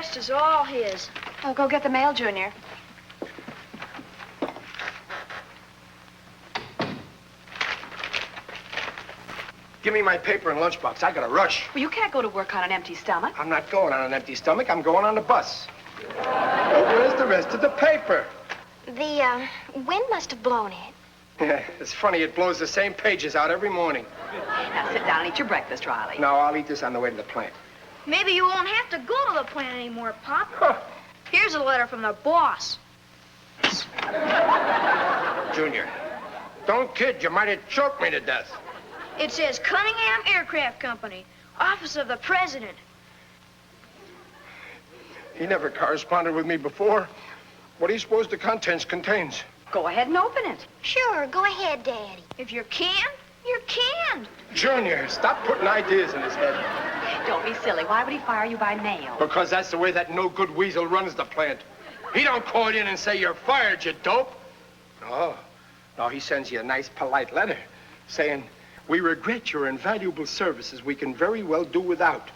rest is all his. Oh, go get the mail, Junior. Give me my paper and lunchbox. I gotta rush. Well, you can't go to work on an empty stomach. I'm not going on an empty stomach. I'm going on the bus. Oh, where's the rest of the paper? The, wind must have blown it. Yeah, it's funny. It blows the same pages out every morning. Now sit down and eat your breakfast, Riley. No, I'll eat this on the way to the plant. Maybe you won't have to go to the plant anymore, Pop. Huh. Here's a letter from the boss. Junior, don't kid. You might have choked me to death. It says Cunningham Aircraft Company, Office of the President. He never corresponded with me before. What do you suppose the contents contains? Go ahead and open it. Sure, go ahead, Daddy. If you're canned, you're canned. Junior, stop putting ideas in his head. Don't be silly. Why would he fire you by mail? Because that's the way that no-good weasel runs the plant. He don't call you in and say you're fired, you dope. No, he sends you a nice, polite letter saying, we regret your invaluable services we can very well do without.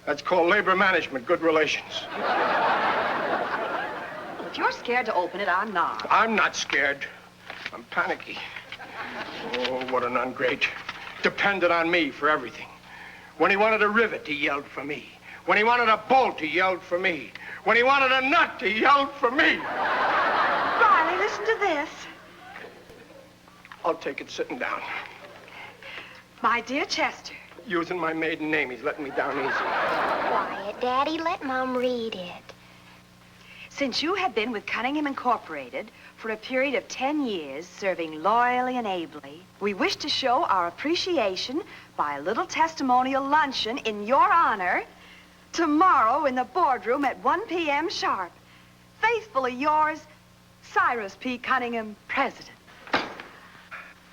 That's called labor management, good relations. If you're scared to open it, I'm not. I'm not scared. I'm panicky. Oh, what an ungrate. Depended on me for everything. When he wanted a rivet, he yelled for me. When he wanted a bolt, he yelled for me. When he wanted a nut, he yelled for me. Riley, listen to this. I'll take it sitting down. My dear Chester. Using my maiden name, he's letting me down easy. Quiet, Daddy. Let Mom read it. Since you have been with Cunningham Incorporated for a period of 10 years, serving loyally and ably, we wish to show our appreciation by a little testimonial luncheon in your honor tomorrow in the boardroom at 1 p.m. sharp. Faithfully yours, Cyrus P. Cunningham, President.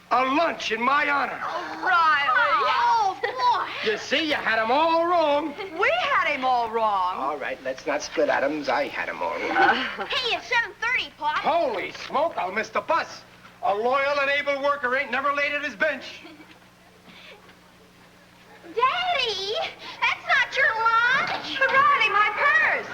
A lunch in my honor. Oh, Riley. Oh, boy. You see, you had him all wrong. We had him all wrong. All right, let's not split atoms. I had him all wrong. Hey, it's 7:30, Pop. Holy smoke, I'll miss the bus. A loyal and able worker ain't never late at his bench. Daddy, that's not your lunch. Riley, my purse.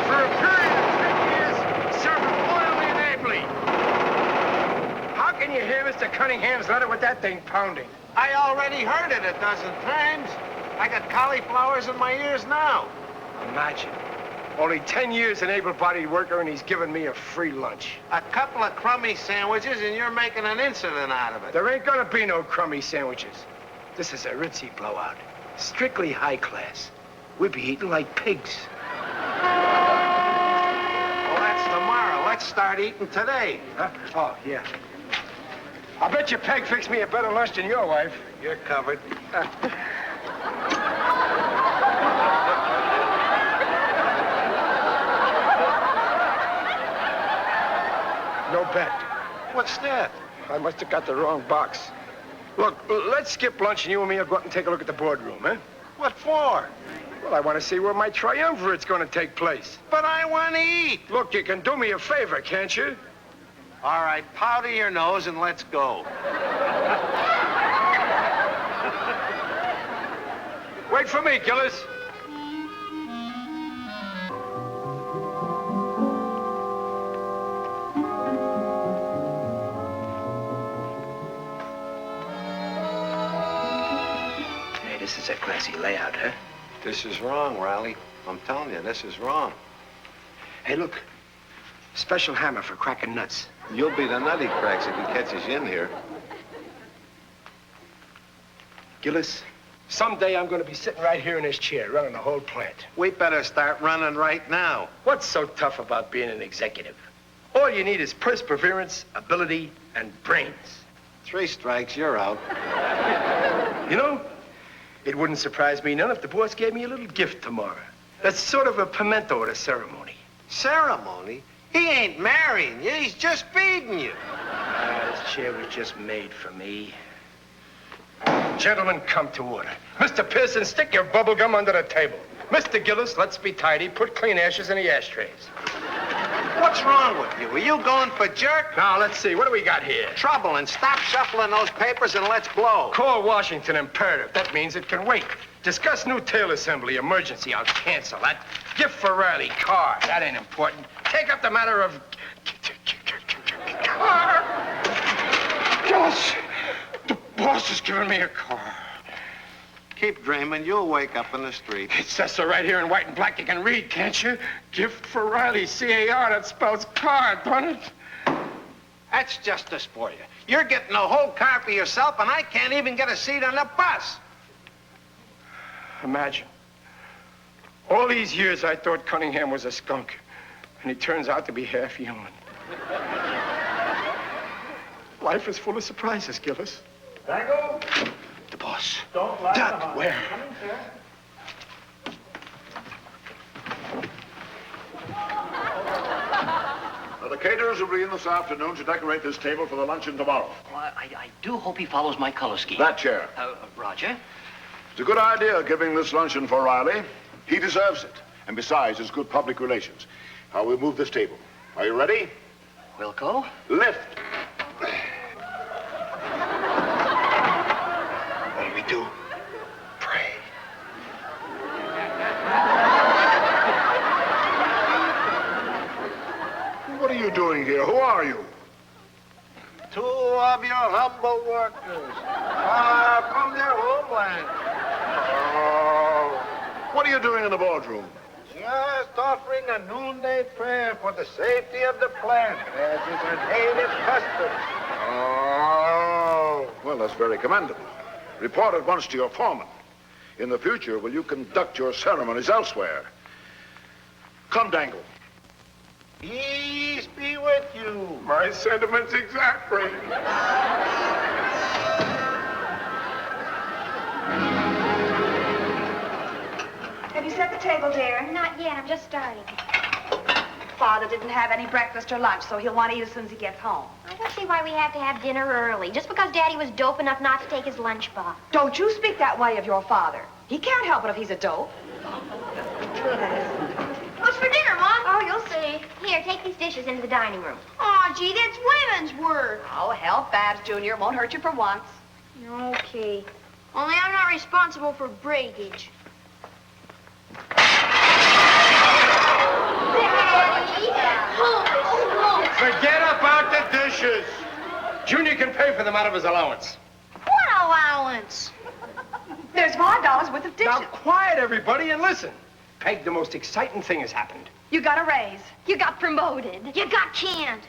For a period of 10 years, serving loyally and ably. How can you hear Mr. Cunningham's letter with that thing pounding? I already heard it a dozen times. I got cauliflowers in my ears now. Imagine. Only 10 years an able-bodied worker, and he's giving me a free lunch. A couple of crummy sandwiches, and you're making an incident out of it. There ain't gonna be no crummy sandwiches. This is a ritzy blowout. Strictly high class. We'll be eating like pigs. Well, that's tomorrow. Let's start eating today. Huh? Oh, yeah. I bet you Peg fixed me a better lunch than your wife. You're covered. No bet. What's that? I must have got the wrong box. Look, let's skip lunch and you and me will go out and take a look at the boardroom, huh? What for? Well, I want to see where my triumvirate's going to take place. But I want to eat. Look, you can do me a favor, can't you? All right, powder your nose and let's go. Wait for me, Gillis. Hey, this is a classy layout, huh? This is wrong, Riley. I'm telling you, this is wrong. Hey, look. Special hammer for cracking nuts. You'll be the nutty cracks if he catches you in here. Gillis, someday I'm going to be sitting right here in this chair running the whole plant. We better start running right now. What's so tough about being an executive? All you need is perseverance, ability, and brains. 3 strikes, you're out. You know, it wouldn't surprise me none if the boss gave me a little gift tomorrow. That's sort of a pimento at a ceremony. Ceremony? He ain't marrying you. He's just feeding you. This chair was just made for me. Gentlemen, come to order. Mr. Pearson, stick your bubble gum under the table. Mr. Gillis, let's be tidy. Put clean ashes in the ashtrays. What What's wrong with you? Are you going for jerk? Now, let's see. What do we got here? Trouble, and stop shuffling those papers and let's blow. Call Washington imperative. That means it can wait. Discuss new tail assembly emergency. I'll cancel that. Gift for Riley car. That ain't important. Take up the matter of car. Boss, the boss is giving me a car. Keep dreaming. You'll wake up in the street. It says so right here in white and black. You can read, can't you? Gift for Riley, C-A-R. That spells car, don't it? That's justice for you. You're getting a whole car for yourself, and I can't even get a seat on the bus. Imagine. All these years I thought Cunningham was a skunk, and he turns out to be half human. Life is full of surprises, Gillis. Dangle? The boss. Don't lie. Duck, where? Coming, sir. The caterers will be in this afternoon to decorate this table for the luncheon tomorrow. Well, I do hope he follows my color scheme. That chair. Roger. It's a good idea giving this luncheon for Riley. He deserves it. And besides, it's good public relations. Now, we'll move this table. Are you ready? Wilco? Lift. What do we do? Pray. What are you doing here? Who are you? Two of your humble workers. From their homeland. Oh. What are you doing in the boardroom? Just offering a noonday prayer for the safety of the plant, as is a native custom. Oh. Well, that's very commendable. Report at once to your foreman. In the future, will you conduct your ceremonies elsewhere? Come, Dangle. Peace be with you. My sentiments exactly. Have you set the table, dear? Not yet. I'm just starting. Father didn't have any breakfast or lunch, so he'll want to eat as soon as he gets home. I don't see why we have to have dinner early, just because Daddy was dope enough not to take his lunchbox. Don't you speak that way of your father. He can't help it if he's a dope. What's for dinner, Mom? Oh, you'll see. Here, take these dishes into the dining room. Aw, gee, that's women's work. Oh, help, Babs, Jr. It won't hurt you for once. Okay. Only I'm not responsible for breakage. Forget about the dishes. Junior can pay for them out of his allowance. What allowance? There's $5 worth of dishes. Now, quiet, everybody, and listen. Peg, the most exciting thing has happened. You got a raise. You got promoted. You got canned.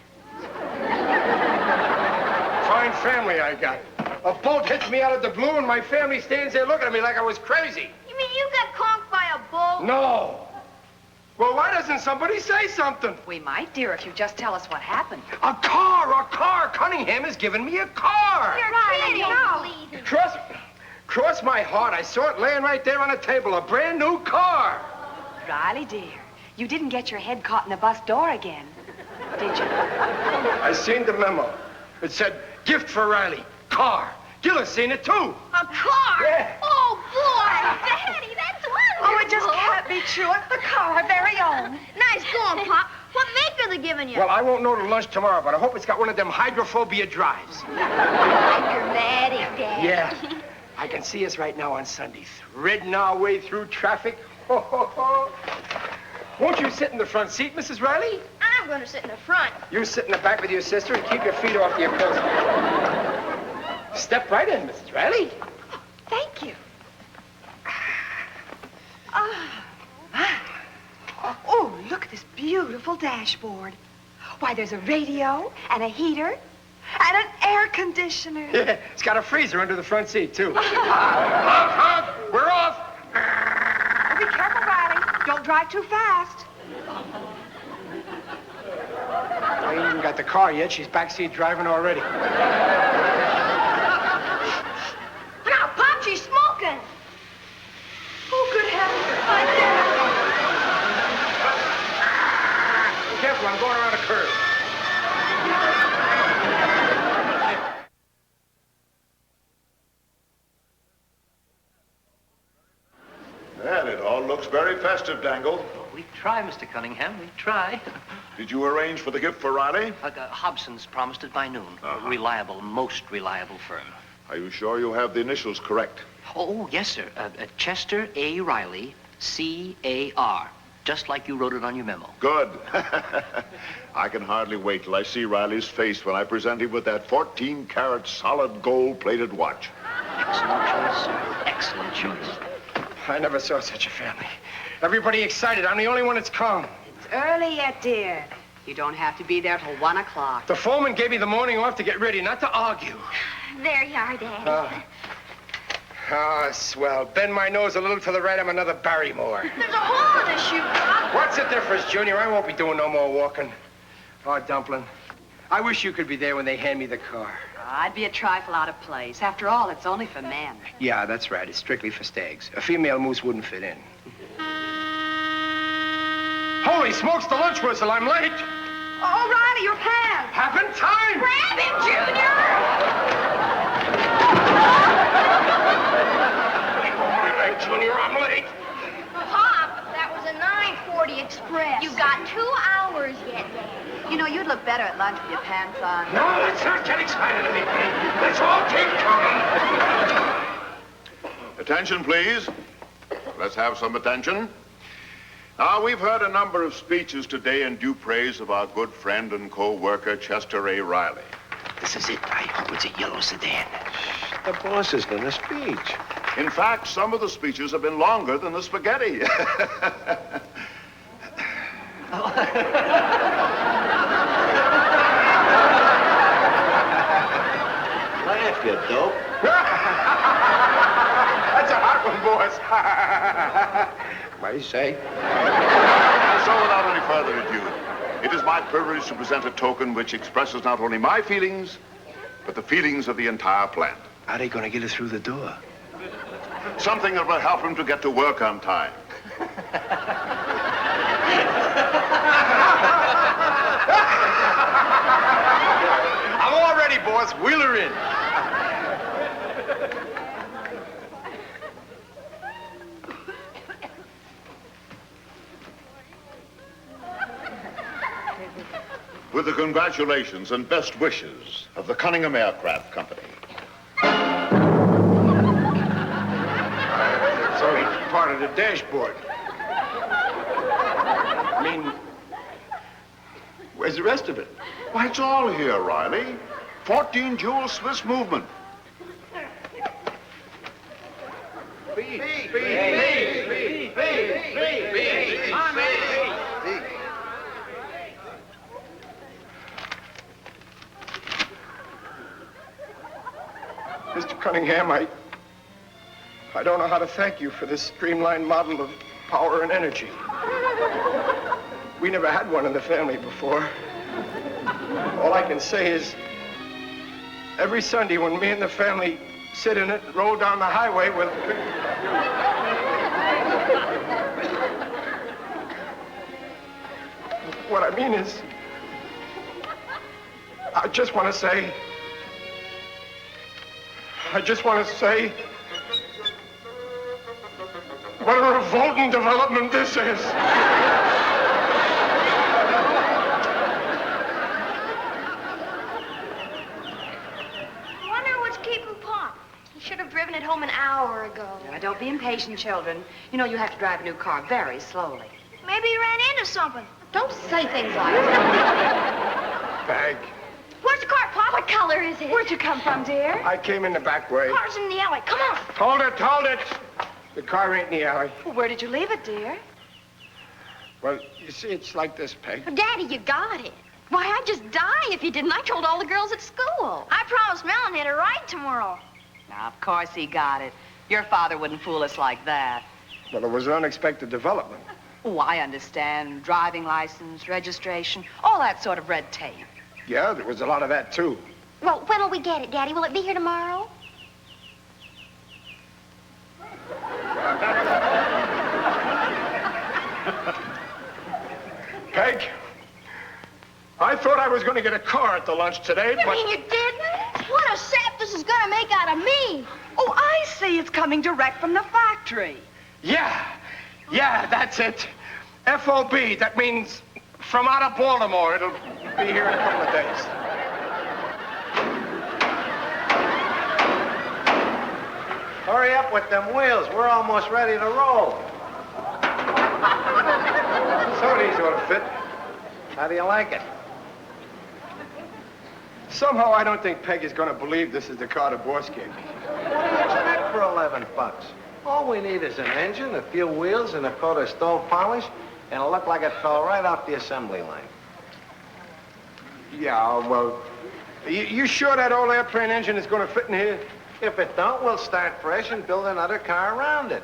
Fine family I got. A bolt hits me out of the blue, and my family stands there looking at me like I was crazy. You mean you got conked by a bull? No. Well, why doesn't somebody say something? We might, dear, if you just tell us what happened. A car. Cunningham has given me a car. Right, I don't believe him. Cross my heart, I saw it laying right there on a table, a brand new car. Riley, dear, you didn't get your head caught in the bus door again, did you? I seen the memo. It said, gift for Riley, car. Gillis seen it too. A car? Yeah. Oh, boy. Daddy, that's wonderful. Oh, it just can't be true. It's the car, our very own. Nice going, Pop. What make are they giving you? Well, I won't know till lunch tomorrow, but I hope it's got one of them hydrophobia drives. Dramatic, Daddy. Yeah. I can see us right now on Sunday, threading our way through traffic. Ho, ho, ho. Won't you sit in the front seat, Mrs. Riley? I'm going to sit in the front. You sit in the back with your sister and keep your feet off the upholstery. Step right in, Mrs. Riley. Thank you. Oh, look at this beautiful dashboard. Why, there's a radio and a heater and an air conditioner. Yeah, it's got a freezer under the front seat, too. Honk, honk! We're off! Oh, be careful, Riley. Don't drive too fast. I ain't even got the car yet. She's backseat driving already. Now, Pop, she's smoking. Oh, good heavens. Be careful, I'm going around a curve. Well, it all looks very festive, Dangle. We try, Mr. Cunningham, we try. Did you arrange for the gift for Riley? Hobson's promised it by noon. A reliable, most reliable firm. Are you sure you have the initials correct? Oh, yes, sir. Chester A. Riley, C.A.R. Just like you wrote it on your memo. Good. I can hardly wait till I see Riley's face when I present him with that 14-karat solid gold-plated watch. Excellent choice, sir. Excellent choice. I never saw such a family. Everybody excited. I'm the only one that's calm. It's early yet, dear. You don't have to be there till 1 o'clock. The foreman gave me the morning off to get ready, not to argue. There you are, Daddy. Swell. Bend my nose a little to the right, I'm another Barrymore. There's a hole in the shoe, Pop. What's the difference, Junior? I won't be doing no more walking. Oh, Dumpling, I wish you could be there when they hand me the car. I'd be a trifle out of place. After all, it's only for men. Yeah, that's right. It's strictly for stags. A female moose wouldn't fit in. Holy smokes, the lunch whistle. I'm late. Oh, Riley, your pants! Having time. Grab him, Junior! Junior, I'm late. Pop, that was a 9:40 express. You got 2 hours yet, Daddy. You know, you'd look better at lunch with your pants on. No, let's not get excited, anything. Let's all keep calm. Attention, please. Let's have some attention. Now, we've heard a number of speeches today in due praise of our good friend and co-worker, Chester A. Riley. This is it. I hope it's a yellow sedan. The boss is going to speech. In fact, some of the speeches have been longer than the spaghetti. Laugh, you dope. That's a hot one, boss. What do you say? So, without any further ado, it is my privilege to present a token which expresses not only my feelings, but the feelings of the entire plant. How are they going to get it through the door? Something that will help him to get to work on time. I'm all ready, boss. Wheel her in. With the congratulations and best wishes of the Cunningham Aircraft Company. It's only part of the dashboard. I mean, where's the rest of it? Why, it's all here, Riley. 14 jewel Swiss movement. Mr. Cunningham, I don't know how to thank you for this streamlined model of power and energy. We never had one in the family before. All I can say is, every Sunday when me and the family sit in it and roll down the highway with... What I mean is, I just want to say, what a revolting development this is. I wonder what's keeping Pop. He should have driven it home an hour ago. Now, don't be impatient, children. You know you have to drive a new car very slowly. Maybe he ran into something. Don't say things like that. Peg, Where's the car, Pop? What color is it? Where'd you come from, dear? I came in the back way. Car's in the alley. Come on. Hold it. The car ain't in the alley. Well, where did you leave it, dear? Well, you see, it's like this, Peg. Daddy, you got it. Why, I'd just die if you didn't. I told all the girls at school. I promised Melanie to ride tomorrow. Now, of course he got it. Your father wouldn't fool us like that. Well, it was an unexpected development. Oh, I understand. Driving license, registration, all that sort of red tape. Yeah, there was a lot of that, too. Well, when'll we get it, Daddy? Will it be here tomorrow? Peg, I thought I was going to get a car at the lunch today, You but... mean you didn't? What a sap this is gonna make out of me. Oh, I see. It's coming direct from the factory. Yeah, that's it. FOB, that means from out of Baltimore. It'll be here in a couple of days. Hurry up with them wheels. We're almost ready to roll. So these ought to fit. How do you like it? Somehow I don't think Peggy's gonna believe this is the car the boss gave me. What do you expect for 11 bucks? All we need is an engine, a few wheels, and a coat of stove polish, and it'll look like it fell right off the assembly line. Yeah, well, you sure that old airplane engine is gonna fit in here? If it don't, we'll start fresh and build another car around it.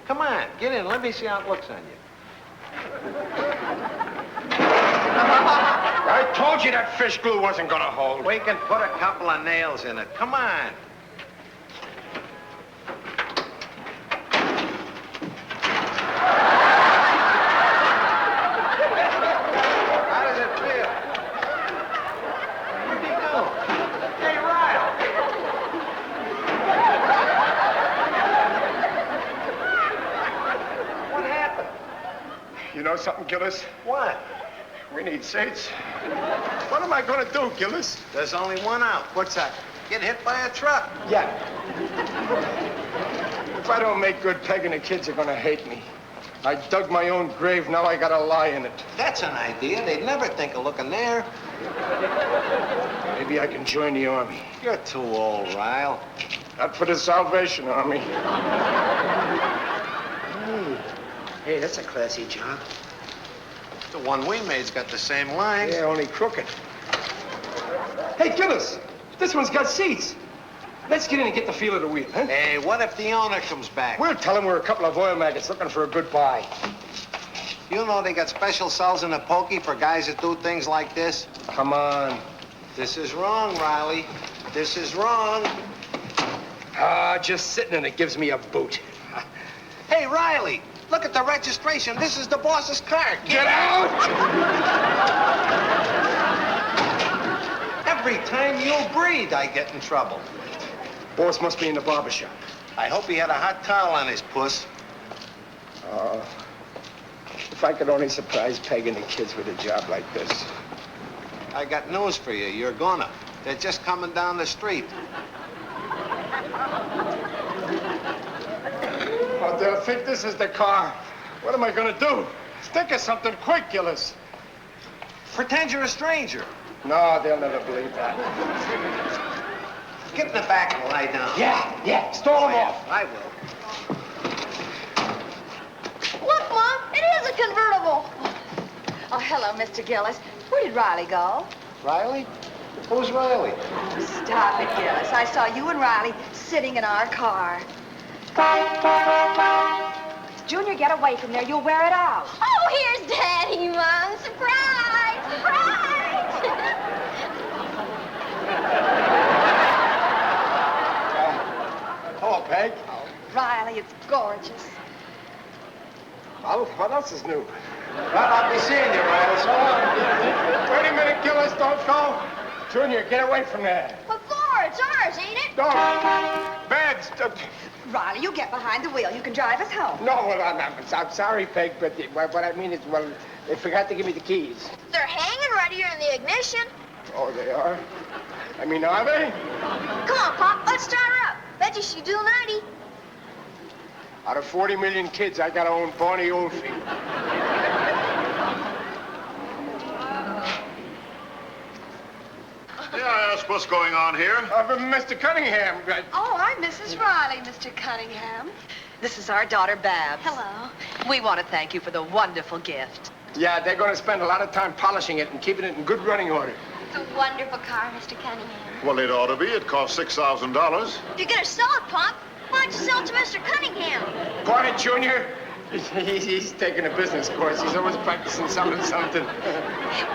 Come on, get in. Let me see how it looks on you. I told you that fish glue wasn't gonna hold. We can put a couple of nails in it. Come on. How does it feel? What'd he do? Hey, Ryle. What happened? You know something, Gillis? What? We need seats. What am I gonna do, Gillis? There's only one out. What's that? Get hit by a truck. Yeah. If I don't make good, Peg and the kids are gonna hate me. I dug my own grave, now I gotta lie in it. That's an idea. They'd never think of looking there. Maybe I can join the Army. You're too old, Ryle. Not for the Salvation Army. Hey, that's a classy job. The one we made's got the same line. Yeah, only crooked. Hey, Gillis, this one's got seats. Let's get in and get the feel of the wheel, huh? Hey, what if the owner comes back? We'll tell him we're a couple of oil maggots looking for a good buy. You know they got special cells in the pokey for guys that do things like this? Come on. This is wrong, Riley. This is wrong. Just sitting in it gives me a boot. Hey, Riley, look at the registration. This is the boss's car. Get out! Every time you breathe, I get in trouble. Boss must be in the barber shop. I hope he had a hot towel on his puss. If I could only surprise Peg and the kids with a job like this. I got news for you. You're gonna. They're just coming down the street. Oh, they'll think this is the car. What am I gonna do? Think of something quick, Gillis. Pretend you're a stranger. No, they'll never believe that. Get in the back and lie down. Yeah, stall them off. I will. Look, Mom, it is a convertible. Oh, hello, Mr. Gillis. Where did Riley go? Riley? Who's Riley? Stop it, Gillis. I saw you and Riley sitting in our car. Junior, get away from there. You'll wear it out. Oh, here's Daddy, Mom. Surprise! Surprise! Hello, Peg. Riley, it's gorgeous. Oh, what else is new? Well, I'll be seeing you, Riley. So long. Wait a minute, Gillis, don't go. Junior, get away from there. What for? It's ours, ain't it? No. Babs, Riley, you get behind the wheel. You can drive us home. no, well, I'm sorry, Peg, but what I mean is, well, they forgot to give me the keys. They're hanging right here in the ignition. Oh, they are? I mean, are they? Come on, Pop, let's start her up. Bet you she'll do 90. Out of 40 million kids, I gotta own Barney Oldfield. May I ask what's going on here? Mr. Cunningham. Oh, I'm Mrs. Riley, Mr. Cunningham. This is our daughter, Babs. Hello. We want to thank you for the wonderful gift. Yeah, they're gonna spend a lot of time polishing it and keeping it in good running order. It's a wonderful car, Mr. Cunningham. Well, it ought to be. It cost $6,000. If you're gonna sell it, Pop, why don't you sell it to Mr. Cunningham? Barney Jr., he's taking a business course. He's always practicing something.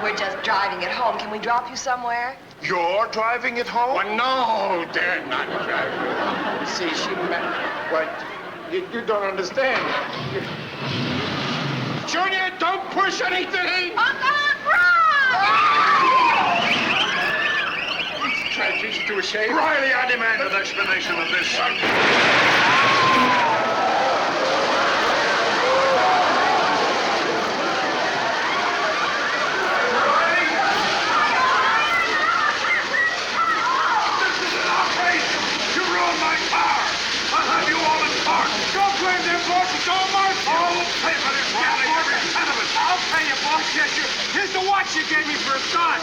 We're just driving it home. Can we drop you somewhere? You're driving it home? Well, no, they're not driving. See, she meant what? You don't understand. Junior, don't push anything! Try to teach you to a shave. Riley, I demand an explanation of this. Yes, here's the watch you gave me for a start.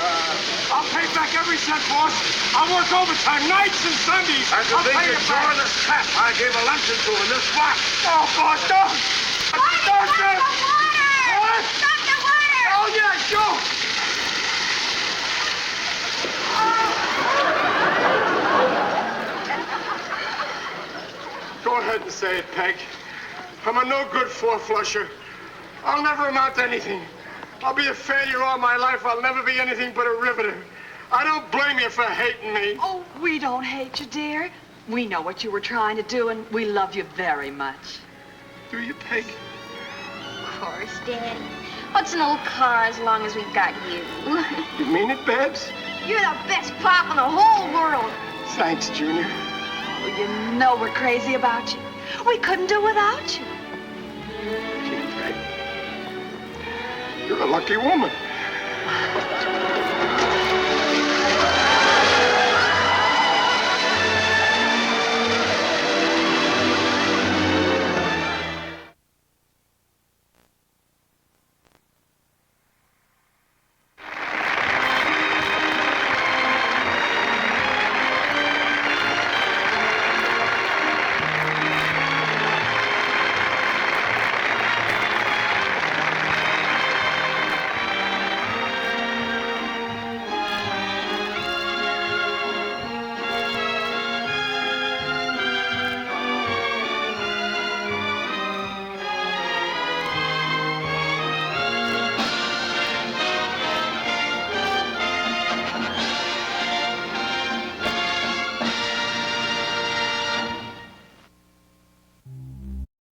I'll pay back every cent, boss. I'll work overtime, nights and Sundays. And to I'll think pay you you back. this crap I gave a luncheon to in this watch. Oh, boss, don't. Don't do it. What? Stop the water! Oh, yeah, sure. Go ahead and say it, Peg. I'm a no-good four-flusher. I'll never amount to anything. I'll be a failure all my life. I'll never be anything but a riveter. I don't blame you for hating me. Oh, we don't hate you, dear. We know what you were trying to do, and we love you very much. Do you, Peg? Of course, Daddy. What's an old car as long as we've got you? You mean it, Babs? You're the best pop in the whole world. Thanks, Junior. Oh, you know we're crazy about you. We couldn't do without you. Gee, Peg. You're a lucky woman.